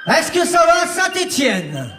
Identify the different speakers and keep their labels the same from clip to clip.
Speaker 1: Est-ce que ça va, Saint-Étienne?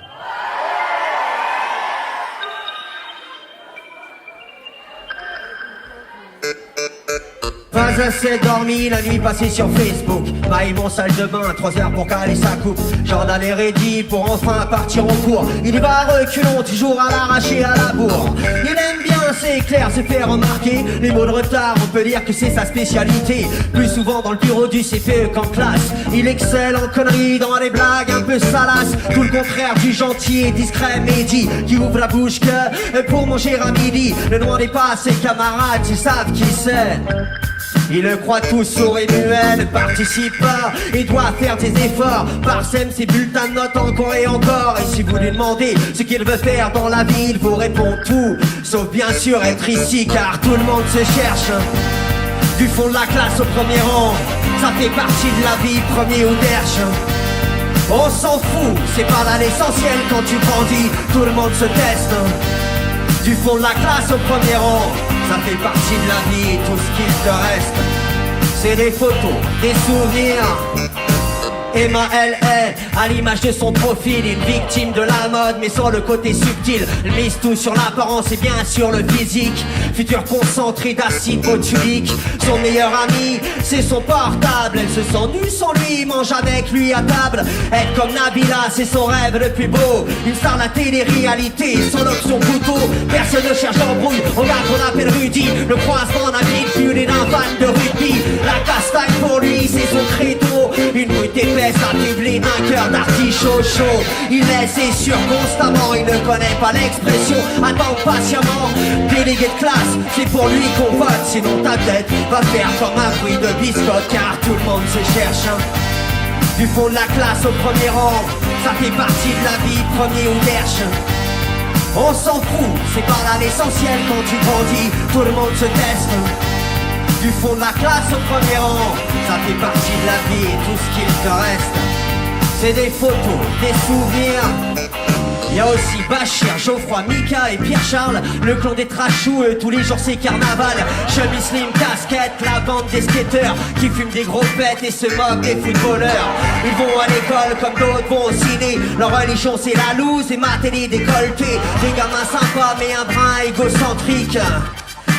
Speaker 1: Pas assez dormi la nuit passée sur Facebook. Maille mon salle de bain, 3 heures pour caler sa coupe. Jordan est ready pour enfin partir au cours. Il y va reculons, toujours à l'arraché à la bourre. Il aime bien, c'est clair, se faire remarquer. Les mots de retard, on peut dire que c'est sa spécialité. Plus souvent dans le bureau du CPE qu'en classe. Il excelle en conneries, dans les blagues un peu salaces. Tout le contraire du gentil et discret Mehdi, qui ouvre la bouche que pour manger à midi. Ne demandez pas à ses camarades, ils savent qui c'est. Il le croit tout sourd et muet, ne participe pas, il doit faire des efforts. Parsème ses bulletins de notes encore et encore. Et si vous lui demandez ce qu'il veut faire dans la vie, il vous répond tout, sauf bien sûr être ici, car tout le monde se cherche. Du fond de la classe au premier rang, ça fait partie de la vie, premier ou derche. On s'en fout, c'est pas là l'essentiel quand tu grandis, tout le monde se teste. Du fond de la classe au premier rang, ça fait partie de la vie, tout ce qu'il te reste, c'est des photos, des souvenirs. Emma, elle est, à l'image de son profil, une victime de la mode, mais sans le côté subtil. Elle mise tout sur l'apparence et bien sûr le physique. Futur concentré d'acide botulique. Son meilleur ami, c'est son portable. Elle se sent nue sans lui, mange avec lui à table. Être comme Nabila, c'est son rêve le plus beau. Une star la télé-réalité, sans option couteau. Personne ne cherche d'embrouille, on a qu'on appelle Rudy. Le croisement d'un pitbull et d'un fan de rugby. La castagne pour lui, c'est son credo. Une bouille d'épaisse affublée, un cœur d'artichaut chaud. Il laisse et sûr constamment, il ne connaît pas l'expression. Attends patiemment, délégué de classe, c'est pour lui qu'on vote. Sinon ta tête va faire comme un bruit de biscotte, car tout le monde se cherche. Du fond de la classe au premier rang, ça fait partie de la vie, premier ou derche. On s'en fout, c'est pas là l'essentiel quand tu grandis, tout le monde se teste. Du fond de la classe au premier rang, ça fait partie de la vie et tout ce qu'il te reste, c'est des photos, des souvenirs. Il y a aussi Bachir, Geoffroy, Mika et Pierre-Charles, le clan des trashous, tous les jours c'est carnaval. Chemise slim, casquette, la bande des skateurs qui fument des gros pets et se moquent des footballeurs. Ils vont à l'école comme d'autres vont au ciné. Leur religion c'est la loose et mater les décolletés. Des gamins sympas mais un brin égocentrique,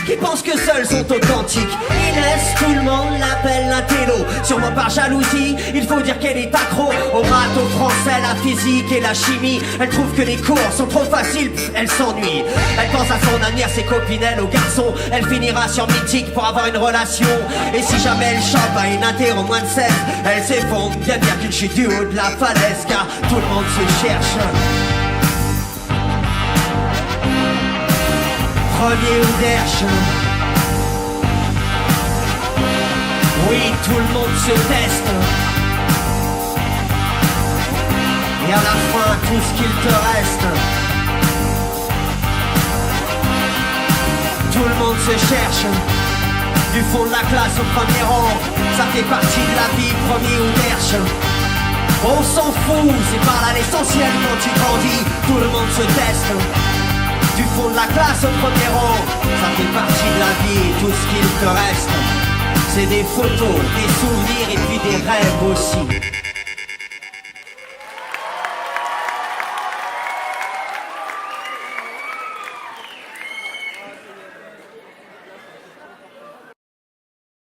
Speaker 1: qui pensent que seuls sont authentiques. Inès, tout le monde l'appelle l'intello, sûrement par jalousie, il faut dire qu'elle est accro aux maths, au français, la physique et la chimie. Elle trouve que les cours sont trop faciles, elle s'ennuie. Elle pense à son avenir, ses copinelles, aux garçons. Elle finira sur Mythique pour avoir une relation. Et si jamais elle chope à une interro moins de 16, elle s'effondre, bien dire qu'il chute du haut de la falaise, car tout le monde se cherche. Premier ou derche, oui, tout le monde se teste. Et à la fin, tout ce qu'il te reste, tout le monde se cherche. Du fond de la classe au premier rang, ça fait partie de la vie, premier ou derche. On s'en fout, c'est pas là l'essentiel quand tu grandis, tout le monde se teste. Du fond de la classe au premier rang, ça fait partie de la vie et tout ce qu'il te reste, c'est des photos, des souvenirs et puis des rêves aussi.